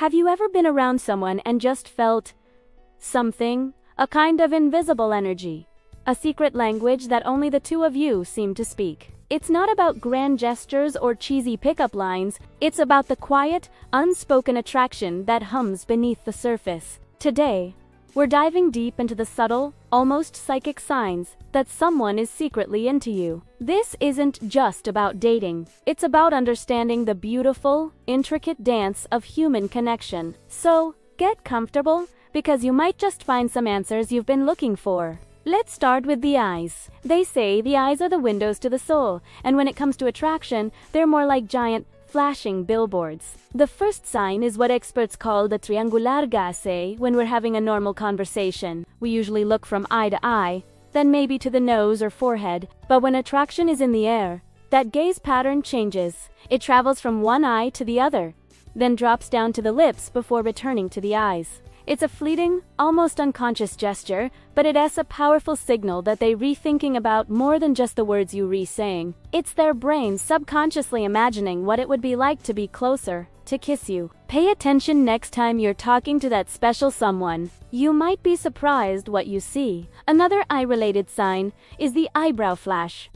Have you ever been around someone and just felt something? A kind of invisible energy. A secret language that only the two of you seem to speak. It's not about grand gestures or cheesy pickup lines, it's about the quiet, unspoken attraction that hums beneath the surface. Today, we're diving deep into the subtle, almost psychic signs that someone is secretly into you. This isn't just about dating. It's about understanding the beautiful, intricate dance of human connection. So, get comfortable, because you might just find some answers you've been looking for. Let's start with the eyes. They say the eyes are the windows to the soul, and when it comes to attraction, they're more like giant, flashing billboards. The first sign is what experts call the triangular gaze. When we're having a normal conversation, we usually look from eye to eye, then maybe to the nose or forehead, but when attraction is in the air, that gaze pattern changes. It travels from one eye to the other, then drops down to the lips before returning to the eyes. It's a fleeting, almost unconscious gesture, but it has a powerful signal that they're rethinking about more than just the words you re-saying. It's their brain subconsciously imagining what it would be like to be closer, to kiss you. Pay attention next time you're talking to that special someone. You might be surprised what you see. Another eye-related sign is the eyebrow flash.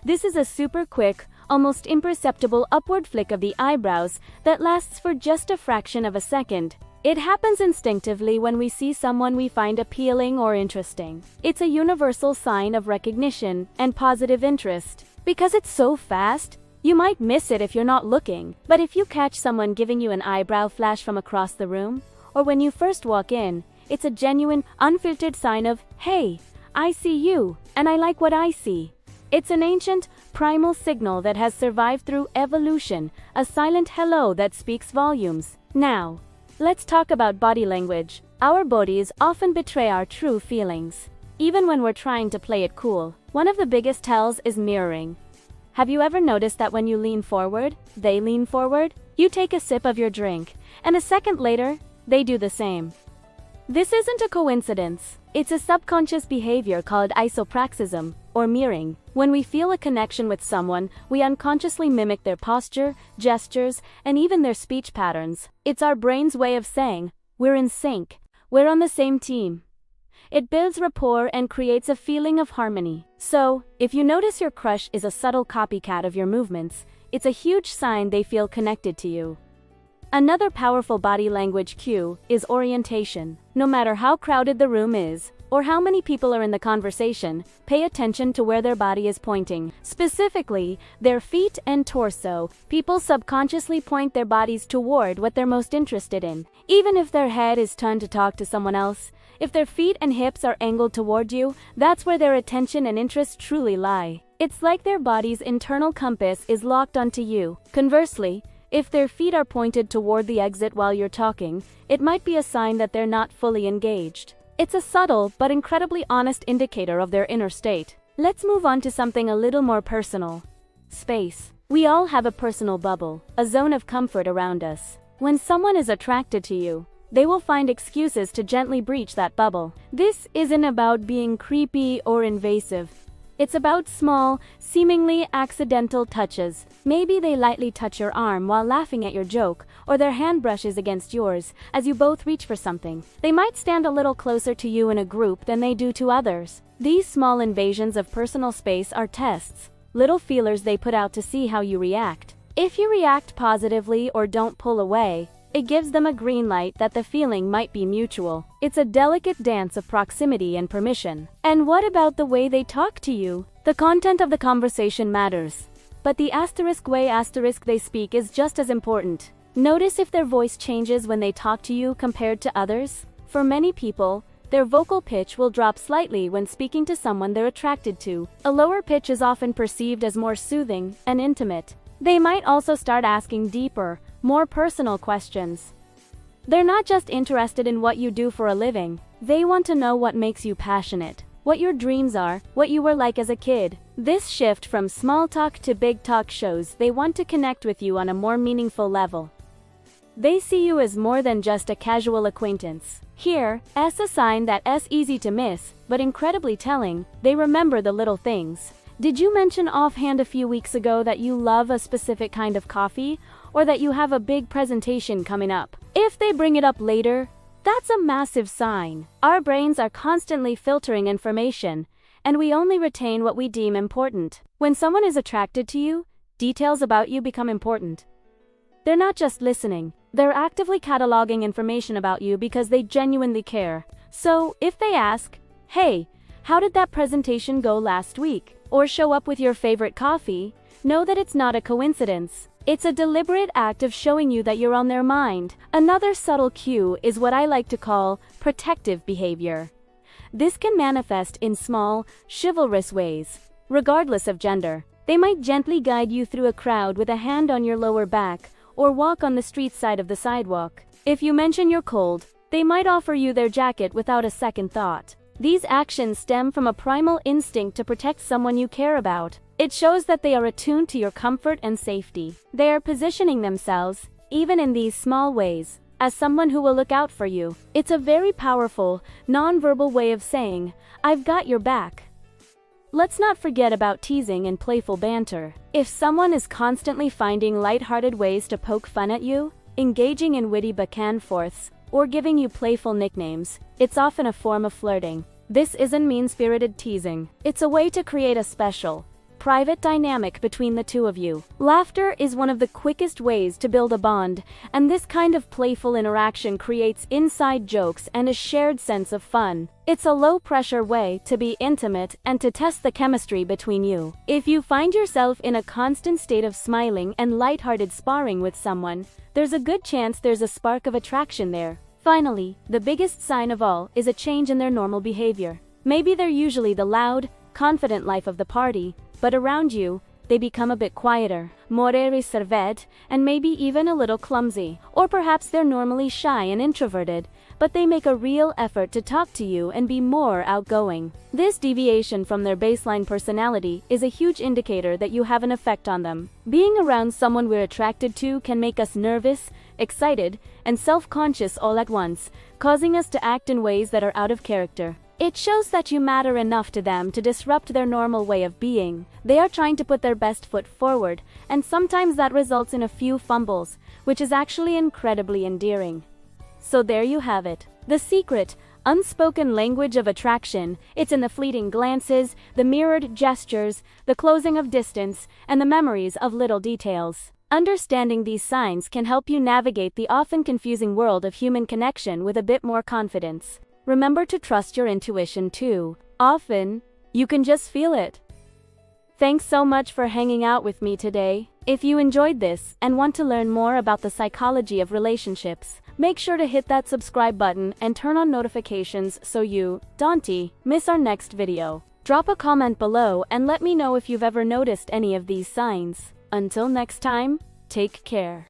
This is a super quick, almost imperceptible upward flick of the eyebrows that lasts for just a fraction of a second. It happens instinctively when we see someone we find appealing or interesting. It's a universal sign of recognition and positive interest. Because it's so fast, you might miss it if you're not looking. But if you catch someone giving you an eyebrow flash from across the room, or when you first walk in, it's a genuine, unfiltered sign of, hey, I see you, and I like what I see. It's an ancient, primal signal that has survived through evolution, a silent hello that speaks volumes. Now, let's talk about body language. Our bodies often betray our true feelings, even when we're trying to play it cool. One of the biggest tells is mirroring. Have you ever noticed that when you lean forward, they lean forward? You take a sip of your drink, and a second later, they do the same. This isn't a coincidence. It's a subconscious behavior called isopraxism, or mirroring. When we feel a connection with someone, we unconsciously mimic their posture, gestures, and even their speech patterns. It's our brain's way of saying, we're in sync, we're on the same team. It builds rapport and creates a feeling of harmony. So, if you notice your crush is a subtle copycat of your movements, it's a huge sign they feel connected to you. Another powerful body language cue is orientation. No matter how crowded the room is, or how many people are in the conversation, pay attention to where their body is pointing. Specifically, their feet and torso. People subconsciously point their bodies toward what they're most interested in. Even if their head is turned to talk to someone else, if their feet and hips are angled toward you, that's where their attention and interest truly lie. It's like their body's internal compass is locked onto you. Conversely, if their feet are pointed toward the exit while you're talking, it might be a sign that they're not fully engaged. It's a subtle but incredibly honest indicator of their inner state. Let's move on to something a little more personal. Space. We all have a personal bubble, a zone of comfort around us. When someone is attracted to you, they will find excuses to gently breach that bubble. This isn't about being creepy or invasive. It's about small, seemingly accidental touches. Maybe they lightly touch your arm while laughing at your joke, or their hand brushes against yours as you both reach for something. They might stand a little closer to you in a group than they do to others. These small invasions of personal space are tests, little feelers they put out to see how you react. If you react positively or don't pull away, it gives them a green light that the feeling might be mutual. It's a delicate dance of proximity and permission. And what about the way they talk to you? The content of the conversation matters, but the way they speak is just as important. Notice if their voice changes when they talk to you compared to others. For many people, their vocal pitch will drop slightly when speaking to someone they're attracted to. A lower pitch is often perceived as more soothing and intimate. They might also start asking deeper, more personal questions. They're not just interested in what you do for a living. They want to know what makes you passionate, what your dreams are, what you were like as a kid. This shift from small talk to big talk shows they want to connect with you on a more meaningful level. They see you as more than just a casual acquaintance. Here, as a sign that's easy to miss, but incredibly telling, they remember the little things. Did you mention offhand a few weeks ago that you love a specific kind of coffee? or that you have a big presentation coming up. If they bring it up later, that's a massive sign. Our brains are constantly filtering information, and we only retain what we deem important. When someone is attracted to you, details about you become important. They're not just listening, they're actively cataloging information about you because they genuinely care. So, if they ask, "Hey, how did that presentation go last week?" or show up with your favorite coffee, know that it's not a coincidence. It's a deliberate act of showing you that you're on their mind. Another subtle cue is what I like to call protective behavior. This can manifest in small, chivalrous ways, regardless of gender. They might gently guide you through a crowd with a hand on your lower back, or walk on the street side of the sidewalk. If you mention you're cold, they might offer you their jacket without a second thought. These actions stem from a primal instinct to protect someone you care about. It shows that they are attuned to your comfort and safety. They are positioning themselves, even in these small ways, as someone who will look out for you. It's a very powerful, non-verbal way of saying, "I've got your back." Let's not forget about teasing and playful banter. If someone is constantly finding lighthearted ways to poke fun at you, engaging in witty back and forths, or giving you playful nicknames, it's often a form of flirting. This isn't mean-spirited teasing. It's a way to create a special, private dynamic between the two of you. Laughter is one of the quickest ways to build a bond, and this kind of playful interaction creates inside jokes and a shared sense of fun. It's a low-pressure way to be intimate and to test the chemistry between you. If you find yourself in a constant state of smiling and lighthearted sparring with someone, there's a good chance there's a spark of attraction there. Finally, the biggest sign of all is a change in their normal behavior. Maybe they're usually the loud, confident life of the party, but around you, they become a bit quieter, more reserved, and maybe even a little clumsy. Or perhaps they're normally shy and introverted, but they make a real effort to talk to you and be more outgoing. This deviation from their baseline personality is a huge indicator that you have an effect on them. Being around someone we're attracted to can make us nervous, excited, and self-conscious all at once, causing us to act in ways that are out of character. It shows that you matter enough to them to disrupt their normal way of being. They are trying to put their best foot forward, and sometimes that results in a few fumbles, which is actually incredibly endearing. So there you have it. The secret, unspoken language of attraction. It's in the fleeting glances, the mirrored gestures, the closing of distance, and the memories of little details. Understanding these signs can help you navigate the often confusing world of human connection with a bit more confidence. Remember to trust your intuition too. Often, you can just feel it. Thanks so much for hanging out with me today. If you enjoyed this and want to learn more about the psychology of relationships, make sure to hit that subscribe button and turn on notifications so you don't miss our next video. Drop a comment below and let me know if you've ever noticed any of these signs. Until next time, take care.